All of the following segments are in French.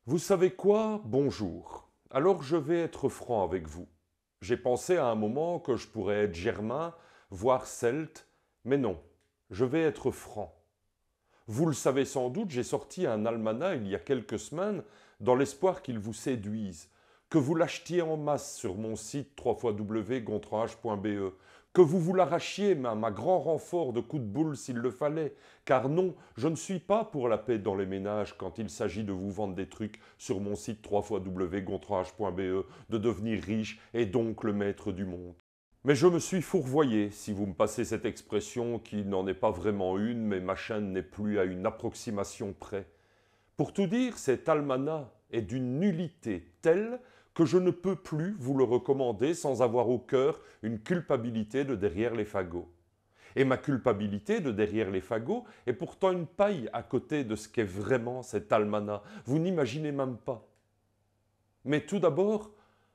Vous savez quoi? Bonjour. Alors je vais être franc avec vous. J'ai pensé à un moment que je pourrais être germain, voire celte, mais non, je vais être franc. Vous le savez sans doute, j'ai sorti un almanach il y a quelques semaines dans l'espoir qu'il vous séduise, que vous l'achetiez en masse sur mon site www.gontrange.be, que vous l'arrachiez même à grand renfort de coups de boule s'il le fallait, car non, je ne suis pas pour la paix dans les ménages quand il s'agit de vous vendre des trucs sur mon site www.gontrange.be, de devenir riche et donc le maître du monde. Mais je me suis fourvoyé, si vous me passez cette expression qui n'en est pas vraiment une, mais ma chaîne n'est plus à une approximation près. Pour tout dire, cet almanach est d'une nullité telle que je ne peux plus vous le recommander sans avoir au cœur une culpabilité de derrière les fagots. Et ma culpabilité de derrière les fagots est pourtant une paille à côté de ce qu'est vraiment cet almanach. Vous n'imaginez même pas. Mais tout d'abord,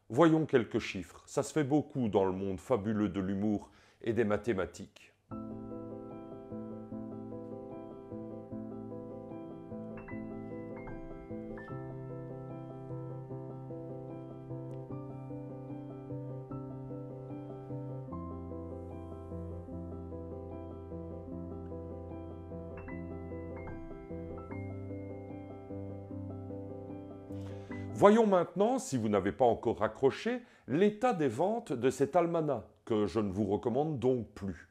voyons quelques chiffres. Ça se fait beaucoup dans le monde fabuleux de l'humour et des mathématiques. Voyons maintenant, si vous n'avez pas encore raccroché, l'état des ventes de cet almanach, que je ne vous recommande donc plus.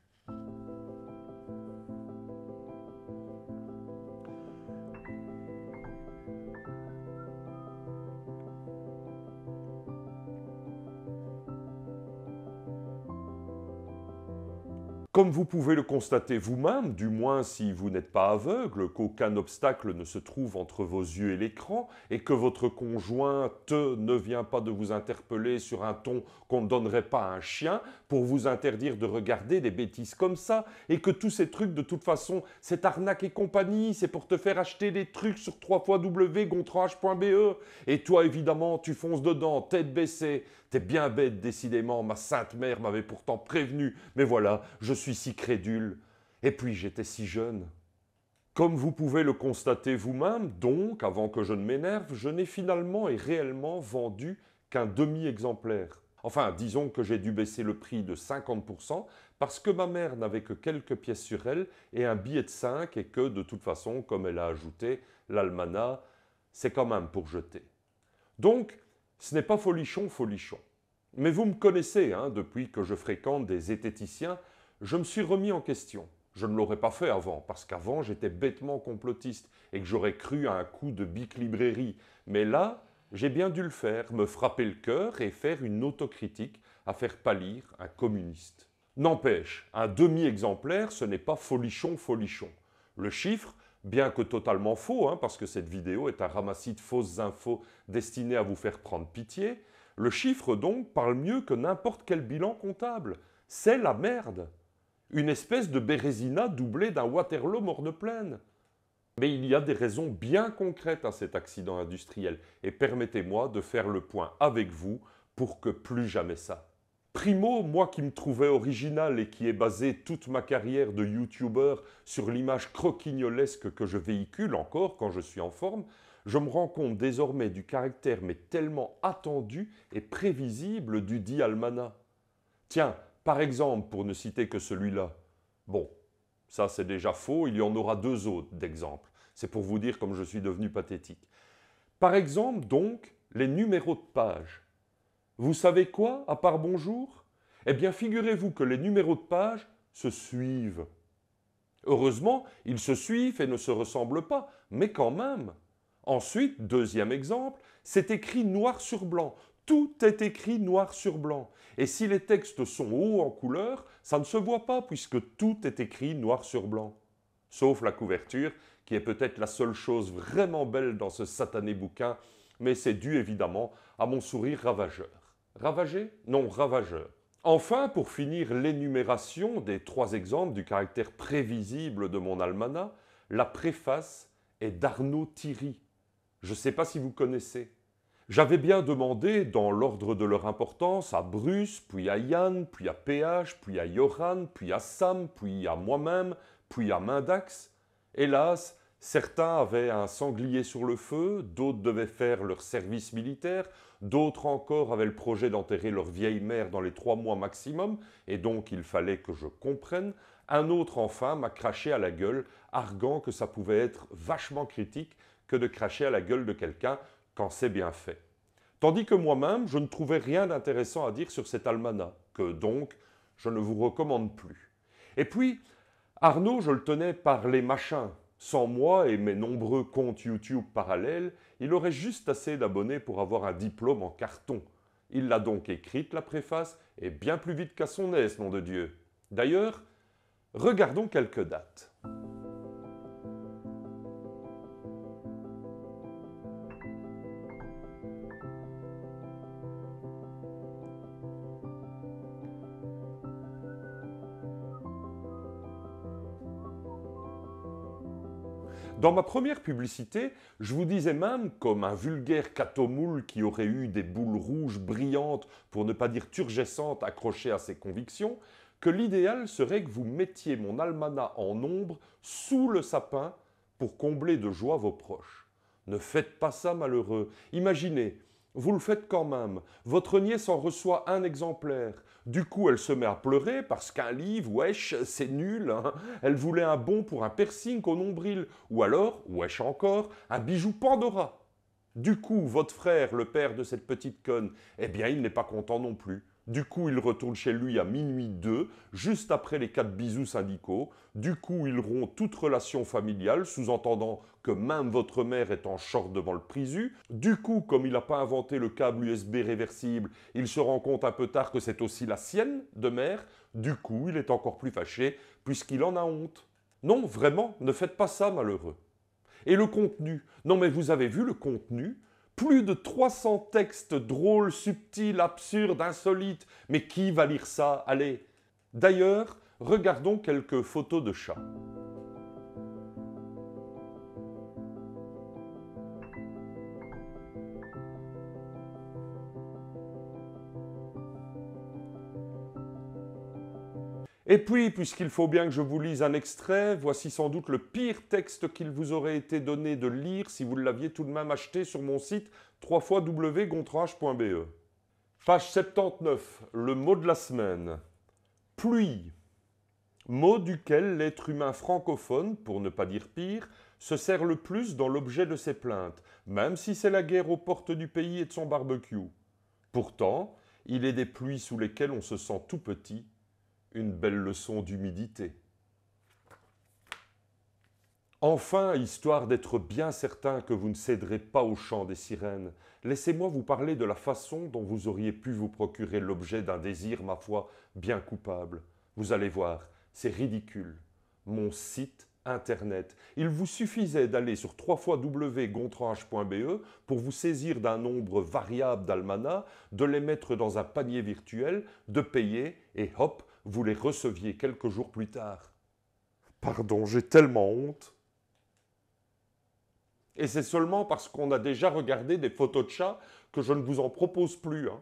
Comme vous pouvez le constater vous-même, du moins si vous n'êtes pas aveugle, qu'aucun obstacle ne se trouve entre vos yeux et l'écran, et que votre conjointe ne vient pas de vous interpeller sur un ton qu'on ne donnerait pas à un chien pour vous interdire de regarder des bêtises comme ça, et que tous ces trucs, de toute façon, cette arnaque et compagnie, c'est pour te faire acheter des trucs sur www.gontrange.be. Et toi, évidemment, tu fonces dedans, tête baissée. T'es bien bête, décidément, ma sainte mère m'avait pourtant prévenu, mais voilà, je suis si crédule. Et puis j'étais si jeune. Comme vous pouvez le constater vous-même, donc, avant que je ne m'énerve, je n'ai finalement et réellement vendu qu'un demi-exemplaire. Enfin, disons que j'ai dû baisser le prix de 50% parce que ma mère n'avait que quelques pièces sur elle et un billet de 5 et que, de toute façon, comme elle a ajouté, l'almanach, c'est quand même pour jeter. Donc, ce n'est pas folichon, folichon. Mais vous me connaissez, hein, depuis que je fréquente des zététiciens, je me suis remis en question. Je ne l'aurais pas fait avant, parce qu'avant j'étais bêtement complotiste et que j'aurais cru à un coup de Bic Librairie. Mais là, j'ai bien dû le faire, me frapper le cœur et faire une autocritique à faire pâlir un communiste. N'empêche, un demi-exemplaire, ce n'est pas folichon, folichon. Le chiffre, bien que totalement faux, hein, parce que cette vidéo est un ramassis de fausses infos destinées à vous faire prendre pitié, le chiffre donc parle mieux que n'importe quel bilan comptable. C'est la merde. Une espèce de Bérésina doublée d'un Waterloo morne-pleine. Mais il y a des raisons bien concrètes à cet accident industriel et permettez-moi de faire le point avec vous pour que plus jamais ça. Primo, moi qui me trouvais original et qui ai basé toute ma carrière de youtubeur sur l'image croquignolesque que je véhicule encore quand je suis en forme, je me rends compte désormais du caractère mais tellement attendu et prévisible du dit almanach. Tiens, par exemple, pour ne citer que celui-là. Bon, ça c'est déjà faux, il y en aura deux autres d'exemples. C'est pour vous dire comme je suis devenu pathétique. Par exemple, donc, les numéros de page. Vous savez quoi, à part bonjour? Eh bien, figurez-vous que les numéros de page se suivent. Heureusement, ils se suivent et ne se ressemblent pas, mais quand même. Ensuite, deuxième exemple, c'est écrit noir sur blanc. Tout est écrit noir sur blanc. Et si les textes sont hauts en couleur, ça ne se voit pas puisque tout est écrit noir sur blanc. Sauf la couverture, qui est peut-être la seule chose vraiment belle dans ce satané bouquin, mais c'est dû évidemment à mon sourire ravageur. Ravagé? Non, ravageur. Enfin, pour finir l'énumération des trois exemples du caractère prévisible de mon almanach, la préface est d'Arnaud Thierry. Je ne sais pas si vous connaissez. J'avais bien demandé, dans l'ordre de leur importance, à Bruce, puis à Yann, puis à PH, puis à Johan, puis à Sam, puis à moi-même, puis à Mindax. Hélas, Certains avaient un sanglier sur le feu, d'autres devaient faire leur service militaire, d'autres encore avaient le projet d'enterrer leur vieille mère dans les 3 mois maximum, et donc il fallait que je comprenne. Un autre enfin m'a craché à la gueule, arguant que ça pouvait être vachement critique que de cracher à la gueule de quelqu'un quand c'est bien fait. Tandis que moi-même, je ne trouvais rien d'intéressant à dire sur cet almanach, que donc je ne vous recommande plus. Et puis, Arnaud, je le tenais par les machins. Sans moi et mes nombreux comptes YouTube parallèles, il aurait juste assez d'abonnés pour avoir un diplôme en carton. Il l'a donc écrite, la préface, et bien plus vite qu'à son aise, nom de Dieu. D'ailleurs, regardons quelques dates. Dans ma première publicité, je vous disais même, comme un vulgaire catomoule qui aurait eu des boules rouges brillantes, pour ne pas dire turgescentes, accrochées à ses convictions, que l'idéal serait que vous mettiez mon almanach en ombre sous le sapin pour combler de joie vos proches. Ne faites pas ça, malheureux. Imaginez, vous le faites quand même. Votre nièce en reçoit un exemplaire. Du coup, elle se met à pleurer parce qu'un livre, wesh, c'est nul. Hein. Elle voulait un bon pour un piercing au nombril. Ou alors, wesh encore, un bijou Pandora. Du coup, votre frère, le père de cette petite conne, eh bien, il n'est pas content non plus. Du coup, il retourne chez lui à minuit 2, juste après les 4 bisous syndicaux. Du coup, il rompt toute relation familiale, sous-entendant que même votre mère est en short devant le prisu. Du coup, comme il n'a pas inventé le câble USB réversible, il se rend compte un peu tard que c'est aussi la sienne de mère. Du coup, il est encore plus fâché, puisqu'il en a honte. Non, vraiment, ne faites pas ça, malheureux. Et le contenu? Non mais vous avez vu le contenu? Plus de 300 textes drôles, subtils, absurdes, insolites. Mais qui va lire ça? Allez. D'ailleurs, regardons quelques photos de chats. Et puis, puisqu'il faut bien que je vous lise un extrait, voici sans doute le pire texte qu'il vous aurait été donné de lire si vous l'aviez tout de même acheté sur mon site www.gontranche.be. Page 79, le mot de la semaine. Pluie. Mot duquel l'être humain francophone, pour ne pas dire pire, se sert le plus dans l'objet de ses plaintes, même si c'est la guerre aux portes du pays et de son barbecue. Pourtant, il est des pluies sous lesquelles on se sent tout petit. Une belle leçon d'humidité. Enfin, histoire d'être bien certain que vous ne céderez pas au chant des sirènes, laissez-moi vous parler de la façon dont vous auriez pu vous procurer l'objet d'un désir, ma foi, bien coupable. Vous allez voir, c'est ridicule. Mon site internet. Il vous suffisait d'aller sur www.gontranche.be pour vous saisir d'un nombre variable d'almanachs, de les mettre dans un panier virtuel, de payer et hop, vous les receviez quelques jours plus tard. Pardon, j'ai tellement honte. Et c'est seulement parce qu'on a déjà regardé des photos de chats que je ne vous en propose plus. Hein.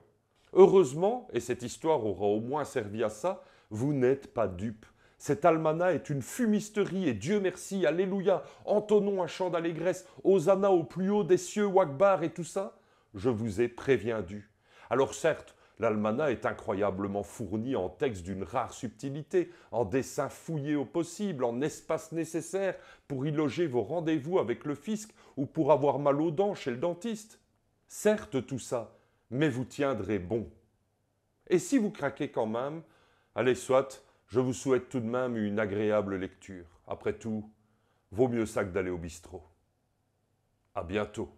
Heureusement, et cette histoire aura au moins servi à ça, vous n'êtes pas dupes. Cet almanach est une fumisterie et Dieu merci, alléluia, entonnons un chant d'allégresse, hosanna au plus haut des cieux, Wakbar et tout ça. Je vous ai préviendu. Alors certes, l'almanach est incroyablement fourni en texte d'une rare subtilité, en dessins fouillés au possible, en espace nécessaire pour y loger vos rendez-vous avec le fisc ou pour avoir mal aux dents chez le dentiste. Certes tout ça, mais vous tiendrez bon. Et si vous craquez quand même, allez soit, je vous souhaite tout de même une agréable lecture. Après tout, vaut mieux ça que d'aller au bistrot. À bientôt.